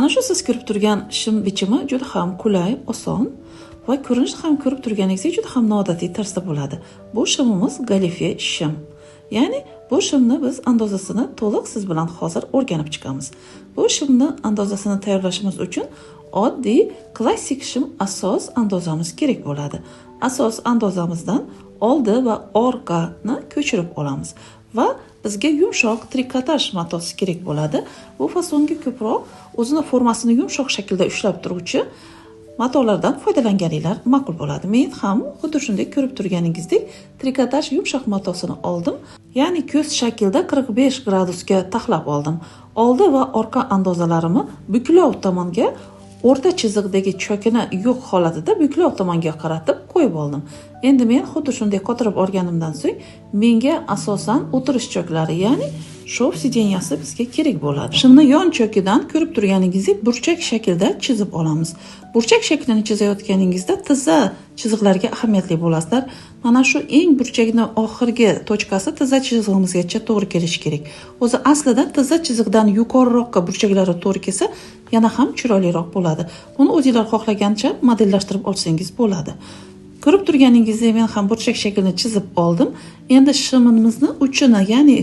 Mana shu siz ko'rib turgan shim bichimi juda ham qulay, oson va ko'rinishi ham ko'rib turganingizdek juda ham noodatiy tarzda bo'ladi. Bu shimimiz galife shim. Ya'ni bu shimni biz andozasini to'liq siz bilan hozir o'rganib chiqamiz. Bu shimni andozasini tayyorlashimiz uchun oddiy klassik shim asos andozamiz kerak bo'ladi. Asos andozamizdan oldi va orqani ko'chirib olamiz va bizga yumshoq trikotaj matosi kerak bo'ladi. Bu fasonga ko'proq o'zini formasini yumshoq shaklda ushlab turuvchi matolardan foydalanganinglar ma'qul bo'ladi. Men ham xuddi shunday ko'rib turganingizdek trikotaj yumshoq matosini oldim. Ya'ni ko'z shaklda 45 gradusga taxlab oldim. Oldi va orqa andozalarimni buklov tomonga o'rta chiziqdagi chokini yo'q holatida buklov tomonga qaratib qo'yib oldim. Endi men xuddi shunday qotirib olganimdan so'ng menga asosan o'tirish choklari, ya'ni shof sidenyasi bizga kerak bo'ladi. Shimni yon chokidan ko'rib turganingizdek burchak shaklda chizib olamiz. Burchak shaklini chizayotganingizda tizza chiziqlarga ahamiyatli bo'lasizlar. Mana shu eng burchakni oxirgi tochkasi tizza chizig'imizgacha to'g'ri kelishi kerak. O'zi aslida tizza chiziqdan yuqoriroqqa burchaklari to'g'ri kelsa, yana ham chiroyliroq bo'ladi. Buni o'zingizlar xohlagancha modellashtirib olsangiz bo'ladi. Ko'rib turganingizdek men ham burchak shaklini chizib oldim. Endi shimimizni uchini, ya'ni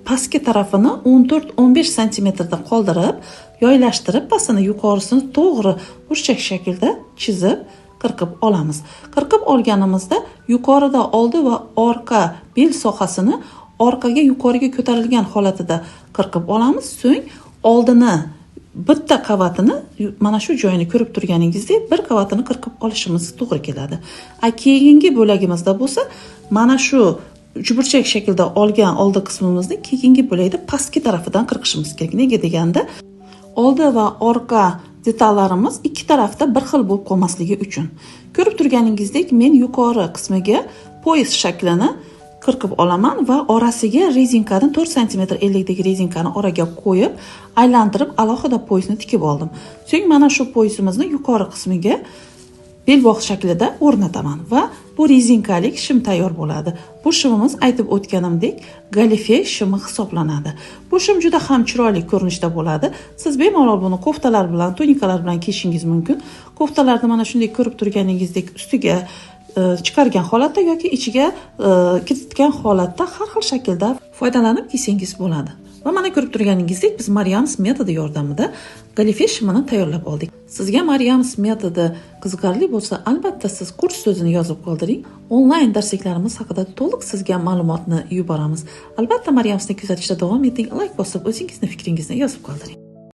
pastki tarafini 14-15 cm da qoldirib, yoylashtirib, pastini yuqorisini to'g'ri burchak shaklda chizib qirqib olamiz. Qirqib olganimizda yuqorida oldi va orqa bel sohasini orqaga yuqoriga ko'tarilgan holatida qirqib olamiz. So'ng oldini bitta qavatini mana shu joyini ko'rib turganingizdek bir qavatini qirqib olishimiz to'g'ri keladi. Keyingi bo'lagimizda bo'lsa mana shu uchburchak shaklda olgan oldi qismimizni keyingi bo'lakda pastki tarafidan qirqishimiz kerak. Nega deganda oldi va orqa detallarimiz ikki tarafda bir xil bo'lib qolmasligi uchun. Ko'rib turganingizdek men yuqori qismiga poyez shaklini qirqib olaman va orasiga rezinkani 4 cm enlikdagi rezinkani oraga qo'yib, aylantirib alohida poyezni tikib oldim. So'ng mana shu poyezimizni yuqori qismiga belbog' shaklida o'rnataman va bu rezinkalik shim tayyor bo'ladi. Bu shimimiz aytib o'tganimdek galife shimi hisoblanadi. Bu shim juda ham chiroyli ko'rinishda bo'ladi. Siz bemalol buni koftalar bilan, tunikalar bilan kiyishingiz mumkin. Koftalarni mana shunday ko'rib turganingizdek ustiga chiqargan holatda yoki ichiga kiritgan holatda har xil shaklda foydalanib kiysangiz bo'ladi. Va mana ko'rib turganingizdek biz Maryams metodi yordamida galife shimini tayyorlab oldik. Sizga Maryams metodi qiziqarli bo'lsa, albatta siz kurs so'zini yozib qoldiring. Onlayn darsliklarimiz haqida to'liq sizga ma'lumotni yuboramiz. Albatta Maryamsni kuzatishda davom eting. Like bosib, o'zingizni fikringizni yozib qoldiring.